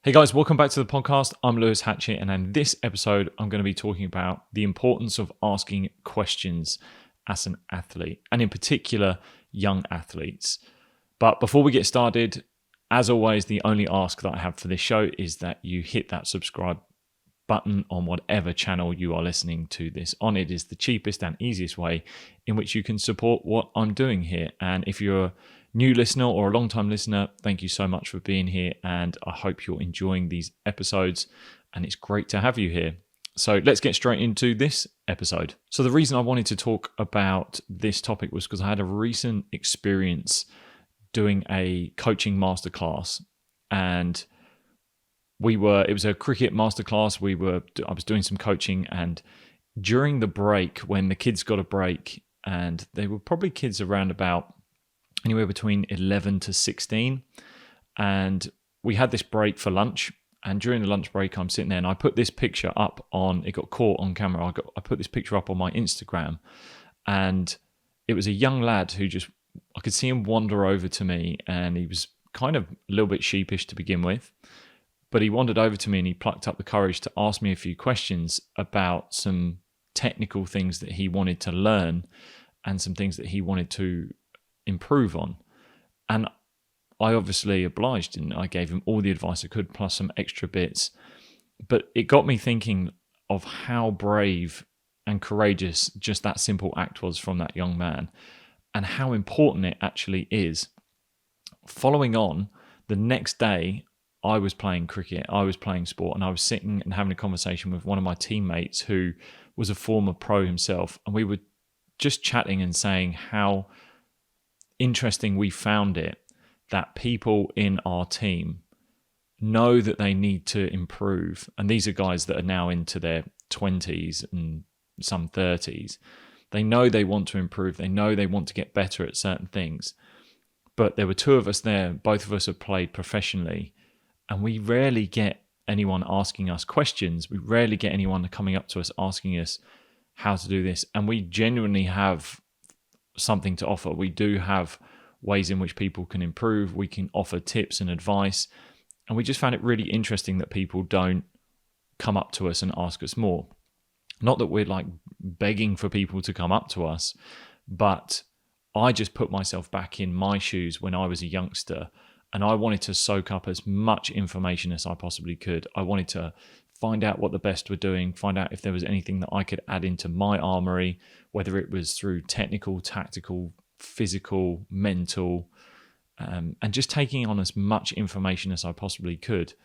Hey guys, welcome back to the podcast. I'm Lewis Hatchett, and in this episode, I'm going to be talking about the importance of asking questions as an athlete, and in particular, young athletes. But before we get started, as always, the only ask that I have for this show is that you hit that subscribe button on whatever channel you are listening to this on. It is the cheapest and easiest way in which you can support what I'm doing here. And if you're a new listener or a long-time listener, thank you so much for being here, and I hope you're enjoying these episodes, and it's great to have you here. So let's get straight into this episode. So the reason I wanted to talk about this topic was because I had a recent experience doing a coaching masterclass, and it was a cricket masterclass. I was doing some coaching, and during the break, when the kids got a break, and they were probably kids around about anywhere between 11 to 16, and we had this break for lunch. And during the lunch break, I'm sitting there, and I put this picture up it got caught on camera. I put this picture up on my Instagram, and it was a young lad who I could see him wander over to me, and he was kind of a little bit sheepish to begin with. But he wandered over to me and he plucked up the courage to ask me a few questions about some technical things that he wanted to learn and some things that he wanted to improve on. And I obviously obliged, and I gave him all the advice I could, plus some extra bits. But it got me thinking of how brave and courageous just that simple act was from that young man, and how important it actually is. Following on, the next day, I was playing cricket, I was playing sport, and I was sitting and having a conversation with one of my teammates who was a former pro himself, and we were just chatting and saying how interesting we found it that people in our team know that they need to improve. And these are guys that are now into their 20s and some 30s. They know they want to improve. They know they want to get better at certain things. But there were two of us there. Both of us have played professionally. And we rarely get anyone asking us questions. We rarely get anyone coming up to us asking us how to do this. And we genuinely have something to offer. We do have ways in which people can improve. We can offer tips and advice. And we just found it really interesting that people don't come up to us and ask us more. Not that we're like begging for people to come up to us, but I just put myself back in my shoes when I was a youngster. And I wanted to soak up as much information as I possibly could. I wanted to find out what the best were doing, find out if there was anything that I could add into my armory, whether it was through technical, tactical, physical, mental, and just taking on as much information as I possibly could.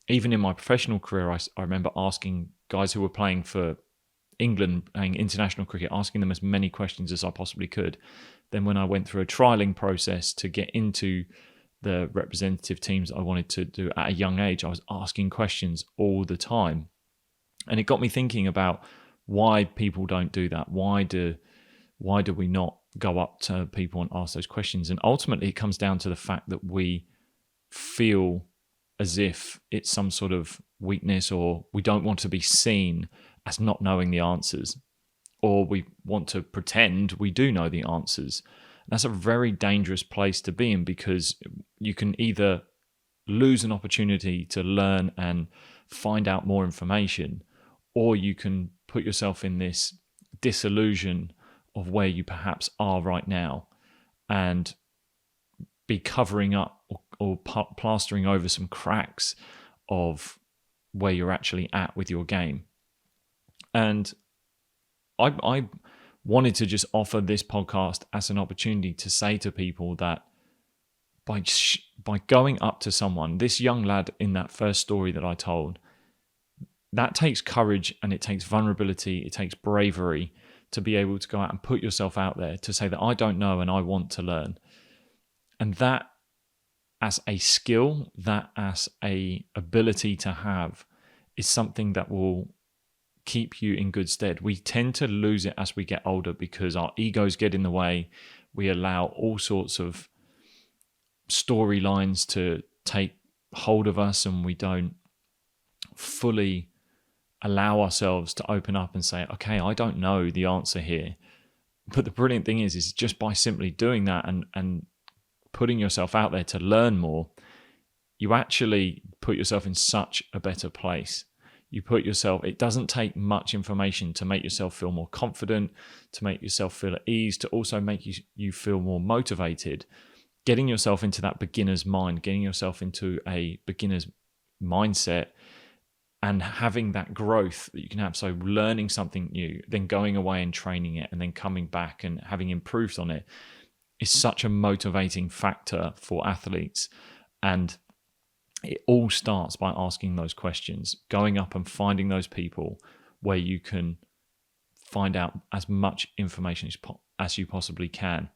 Even in my professional career, I remember asking guys who were playing for England, playing international cricket, asking them as many questions as I possibly could. Then when I went through a trialing process to get into the representative teams I wanted to do at a young age, I was asking questions all the time. And it got me thinking about why people don't do that. Why do we not go up to people and ask those questions? And ultimately, it comes down to the fact that we feel as if it's some sort of weakness, or we don't want to be seen as not knowing the answers, or we want to pretend we do know the answers. That's a very dangerous place to be in, because you can either lose an opportunity to learn and find out more information, or you can put yourself in this disillusion of where you perhaps are right now and be covering up or plastering over some cracks of where you're actually at with your game. And I wanted to just offer this podcast as an opportunity to say to people that by going up to someone, this young lad in that first story that I told, that takes courage and it takes vulnerability, it takes bravery to be able to go out and put yourself out there to say that I don't know and I want to learn. And that as a skill, that as a ability to have, is something that will keep you in good stead. We tend to lose it as we get older because our egos get in the way. We allow all sorts of storylines to take hold of us, and we don't fully allow ourselves to open up and say, okay, I don't know the answer here. But the brilliant thing is just by simply doing that and putting yourself out there to learn more, you actually put yourself in such a better place. It doesn't take much information to make yourself feel more confident, to make yourself feel at ease, to also make you feel more motivated. Getting yourself into that beginner's mind, getting yourself into a beginner's mindset, and having that growth that you can have. So learning something new, then going away and training it, and then coming back and having improved on it is such a motivating factor for athletes. And it all starts by asking those questions, going up and finding those people where you can find out as much information as you possibly can.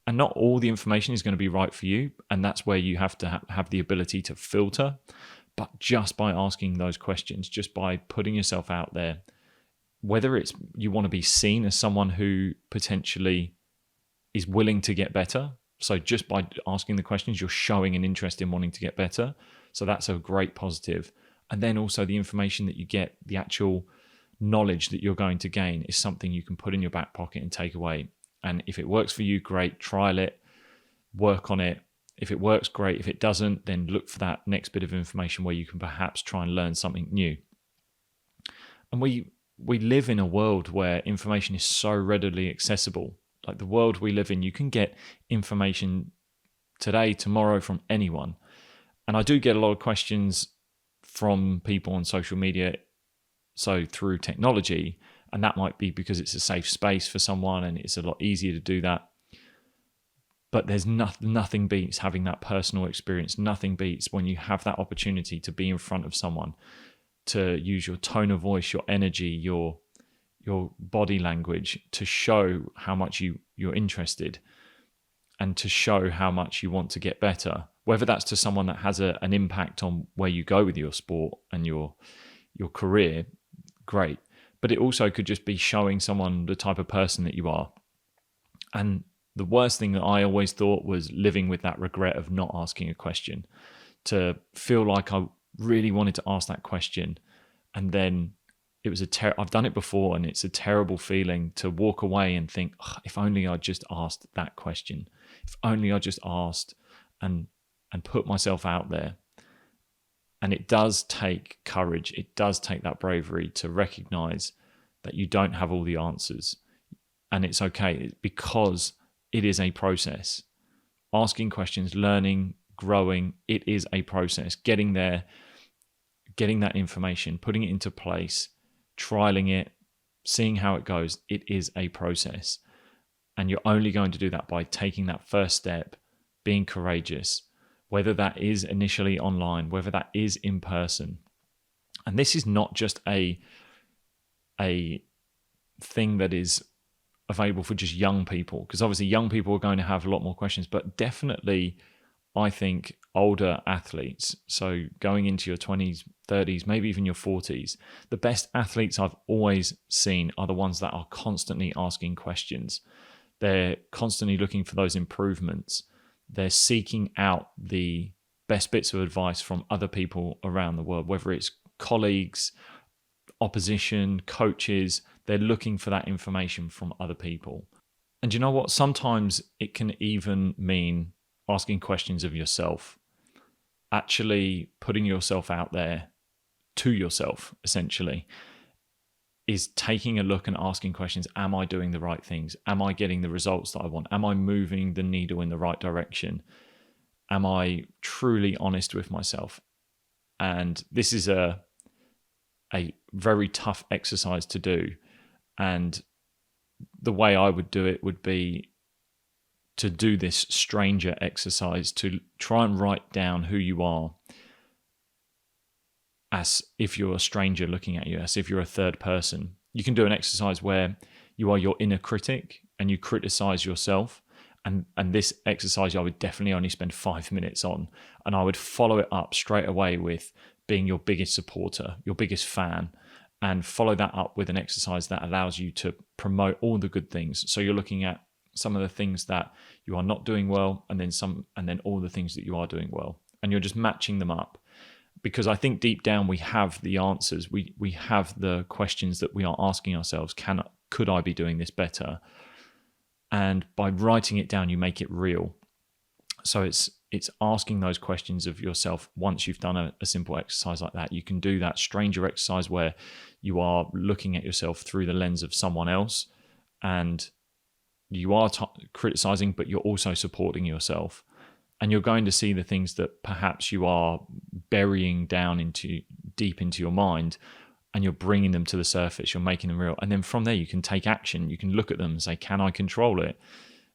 And not all the information is going to be right for you. And that's where you have to have the ability to filter. But just by asking those questions, just by putting yourself out there, whether it's you want to be seen as someone who potentially is willing to get better. So just by asking the questions, you're showing an interest in wanting to get better. So that's a great positive. And then also the information that you get, the actual knowledge that you're going to gain is something you can put in your back pocket and take away. And if it works for you, great, trial it, work on it. If it works, great. If it doesn't, then look for that next bit of information where you can perhaps try and learn something new. And we live in a world where information is so readily accessible. Like the world we live in, you can get information today, tomorrow from anyone. And I do get a lot of questions from people on social media, so through technology, and that might be because it's a safe space for someone and it's a lot easier to do that. But there's nothing beats having that personal experience. Nothing beats when you have that opportunity to be in front of someone, to use your tone of voice, your energy, your body language to show how much you're interested and to show how much you want to get better. Whether that's to someone that has an impact on where you go with your sport and your career, great. But it also could just be showing someone the type of person that you are. And the worst thing that I always thought was living with that regret of not asking a question, to feel like I really wanted to ask that question. And then it was I've done it before, and it's a terrible feeling to walk away and think, oh, if only I just asked that question, if only I just asked and put myself out there. And it does take courage. It does take that bravery to recognize that you don't have all the answers. And it's okay, because it is a process. Asking questions, learning, growing, it is a process. Getting there, getting that information, putting it into place, trialing it, seeing how it goes, it is a process. And you're only going to do that by taking that first step, being courageous, whether that is initially online, whether that is in person. And this is not just a thing that is available for just young people, because obviously young people are going to have a lot more questions, but definitely I think older athletes, so going into your 20s, 30s, maybe even your 40s, the best athletes I've always seen are the ones that are constantly asking questions. They're constantly looking for those improvements. They're seeking out the best bits of advice from other people around the world, whether it's colleagues, opposition, coaches. They're looking for that information from other people. And you know what? Sometimes it can even mean asking questions of yourself, actually putting yourself out there to yourself, essentially, is taking a look and asking questions. Am I doing the right things? Am I getting the results that I want? Am I moving the needle in the right direction? Am I truly honest with myself? And this is a very tough exercise to do. And the way I would do it would be to do this stranger exercise, to try and write down who you are as if you're a stranger looking at you, as if you're a third person. You can do an exercise where you are your inner critic and you criticize yourself. And this exercise I would definitely only spend 5 minutes on. And I would follow it up straight away with being your biggest supporter, your biggest fan, and follow that up with an exercise that allows you to promote all the good things. So you're looking at some of the things that you are not doing well, and then all the things that you are doing well. And you're just matching them up. Because I think deep down we have the answers. We have the questions that we are asking ourselves. Could I be doing this better? And by writing it down, you make it real. So it's it's asking those questions of yourself once you've done a simple exercise like that. You can do that stranger exercise where you are looking at yourself through the lens of someone else, and you are criticizing, but you're also supporting yourself. And you're going to see the things that perhaps you are burying down deep into your mind, and you're bringing them to the surface. You're making them real. And then from there, you can take action. You can look at them and say, can I control it?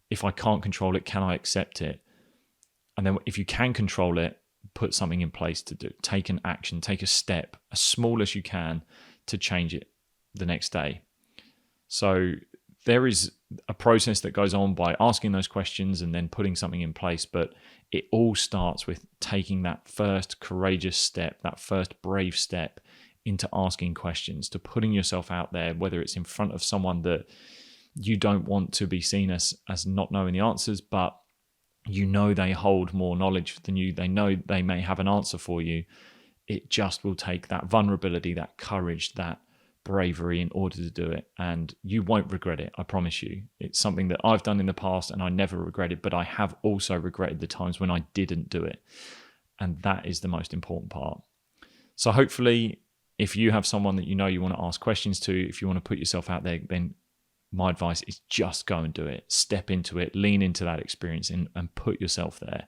If I can't control it, can I accept it? And then if you can control it, put something in place to do. Take an action, take a step, as small as you can, to change it the next day. So there is a process that goes on by asking those questions and then putting something in place. But it all starts with taking that first courageous step, that first brave step into asking questions, to putting yourself out there, whether it's in front of someone that you don't want to be seen as not knowing the answers, but you know they hold more knowledge than you. They know they may have an answer for you. It just will take that vulnerability, that courage, that bravery in order to do it. And you won't regret it, I promise you. It's something that I've done in the past and I never regretted, but I have also regretted the times when I didn't do it. And that is the most important part. So hopefully, if you have someone that you know you want to ask questions to, if you want to put yourself out there, then my advice is just go and do it. Step into it, lean into that experience and put yourself there.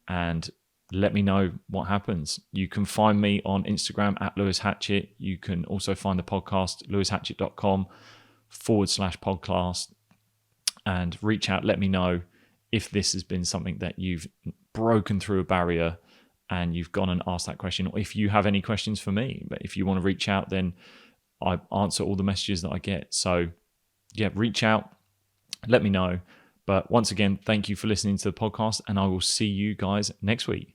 And let me know what happens. You can find me on Instagram at Lewis Hatchett. You can also find the podcast, lewishatchett.com/podcast, and reach out. Let me know if this has been something that you've broken through a barrier and you've gone and asked that question, or if you have any questions for me. But if you want to reach out, then I answer all the messages that I get. So yeah, reach out, let me know. But once again, thank you for listening to the podcast, and I will see you guys next week.